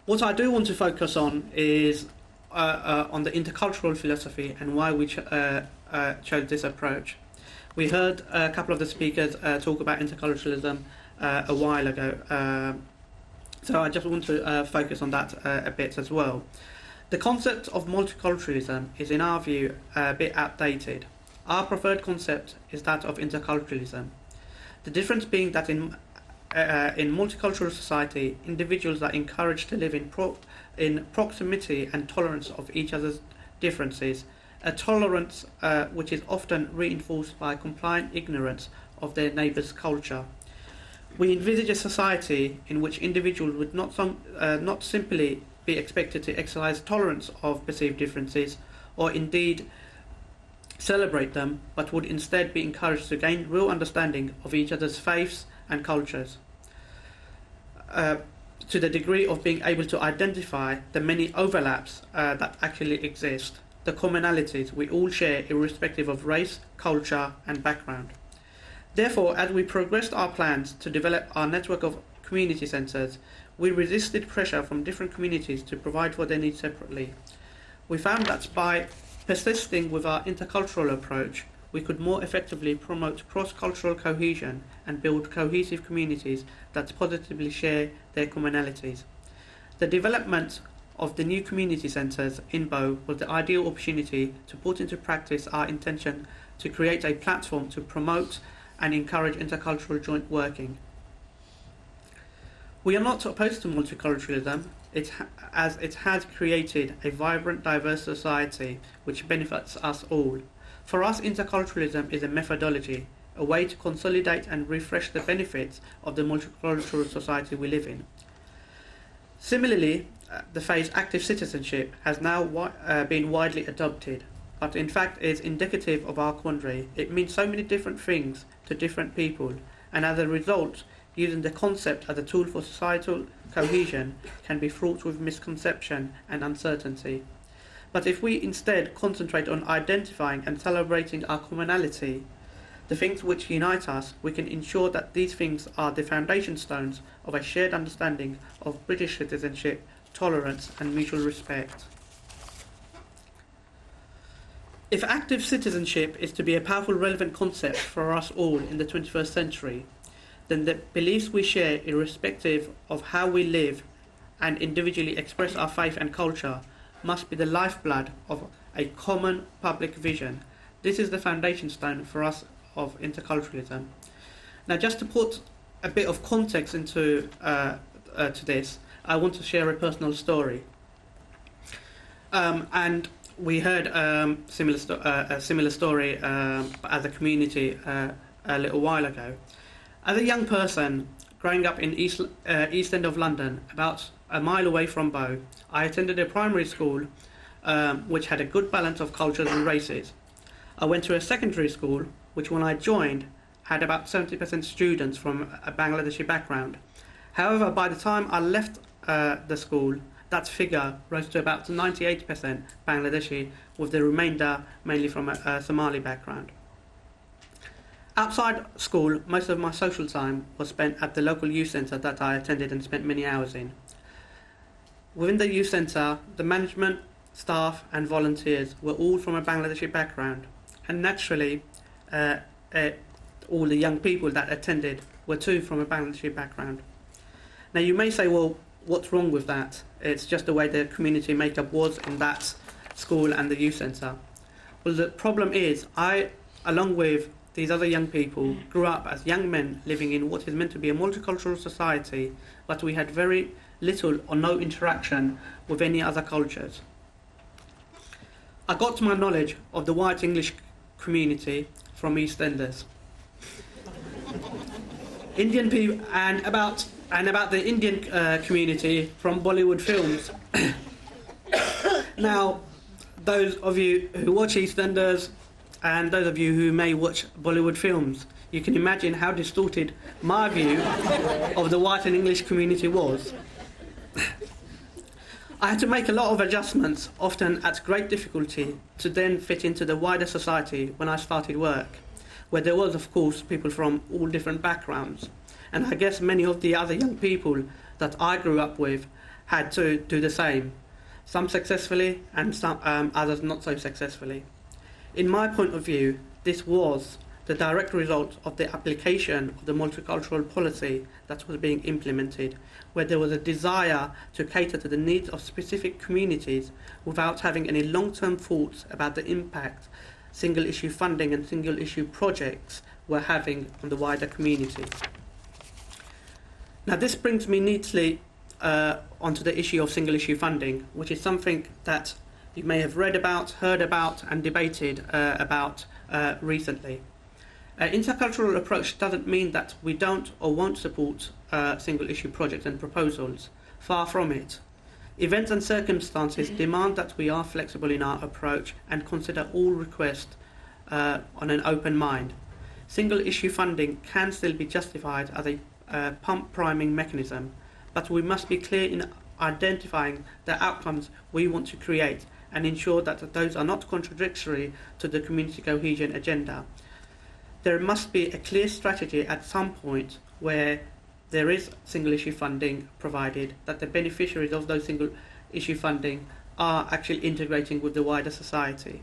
What I do want to focus on is on the intercultural philosophy and why we chose this approach. We heard a couple of the speakers talk about interculturalism a while ago, so I just want to focus on that a bit as well. The concept of multiculturalism is, in our view, a bit outdated. Our preferred concept is that of interculturalism. The difference being that in multicultural society, individuals are encouraged to live in proximity and tolerance of each other's differences, a tolerance which is often reinforced by compliant ignorance of their neighbour's culture. We envisage a society in which individuals would not simply be expected to exercise tolerance of perceived differences, or indeed celebrate them, but would instead be encouraged to gain real understanding of each other's faiths and cultures, to the degree of being able to identify the many overlaps that actually exist, the commonalities we all share irrespective of race, culture and background. Therefore, as we progressed our plans to develop our network of community centres, we resisted pressure from different communities to provide for their needs separately. We found that by persisting with our intercultural approach, we could more effectively promote cross-cultural cohesion and build cohesive communities that positively share their commonalities. The development of the new community centres in Bow was the ideal opportunity to put into practice our intention to create a platform to promote and encourage intercultural joint working. We are not opposed to multiculturalism, as it has created a vibrant, diverse society which benefits us all. For us, interculturalism is a methodology, a way to consolidate and refresh the benefits of the multicultural society we live in. Similarly, the phrase active citizenship has now been widely adopted, but in fact is indicative of our quandary. It means so many different things to different people, and as a result, using the concept as a tool for societal cohesion can be fraught with misconception and uncertainty. But if we instead concentrate on identifying and celebrating our commonality, the things which unite us, we can ensure that these things are the foundation stones of a shared understanding of British citizenship, tolerance and mutual respect. If active citizenship is to be a powerful, relevant concept for us all in the 21st century, then the beliefs we share, irrespective of how we live and individually express our faith and culture, must be the lifeblood of a common public vision. This is the foundation stone for us of interculturalism. Now, just to put a bit of context into to this, I want to share a personal story. And we heard a similar story as a community a little while ago. As a young person growing up in East End of London, about a mile away from Bow, I attended a primary school which had a good balance of cultures and races. I went to a secondary school which, when I joined, had about 70% students from a Bangladeshi background. However, by the time I left the school, that figure rose to about 98% Bangladeshi, with the remainder mainly from a Somali background. Outside school, most of my social time was spent at the local youth centre that I attended and spent many hours in. Within the youth centre, the management, staff and volunteers were all from a Bangladeshi background, and naturally all the young people that attended were too from a Bangladeshi background. Now you may say, well, what's wrong with that? It's just the way the community makeup was in that school and the youth centre. Well, the problem is, I, along with these other young people, grew up as young men living in what is meant to be a multicultural society, but we had very little or no interaction with any other cultures. I got my knowledge of the white English community from EastEnders. Indian people, and about the Indian community from Bollywood films. Now, those of you who watch EastEnders and those of you who may watch Bollywood films, you can imagine how distorted my view of the white and English community was. I had to make a lot of adjustments, often at great difficulty, to then fit into the wider society when I started work, where there was, of course, people from all different backgrounds. And I guess many of the other young people that I grew up with had to do the same, some successfully and some others not so successfully. In my point of view, this was the direct result of the application of the multicultural policy that was being implemented, where there was a desire to cater to the needs of specific communities without having any long-term thoughts about the impact single-issue funding and single-issue projects were having on the wider community. Now, this brings me neatly onto the issue of single-issue funding, which is something that you may have read about, heard about, and debated about recently. Intercultural approach doesn't mean that we don't or won't support single-issue projects and proposals. Far from it. Events and circumstances demand that we are flexible in our approach and consider all requests on an open mind. Single-issue funding can still be justified as a pump-priming mechanism, but we must be clear in identifying the outcomes we want to create and ensure that those are not contradictory to the community cohesion agenda. There must be a clear strategy at some point where there is single-issue funding provided, that the beneficiaries of those single-issue funding are actually integrating with the wider society.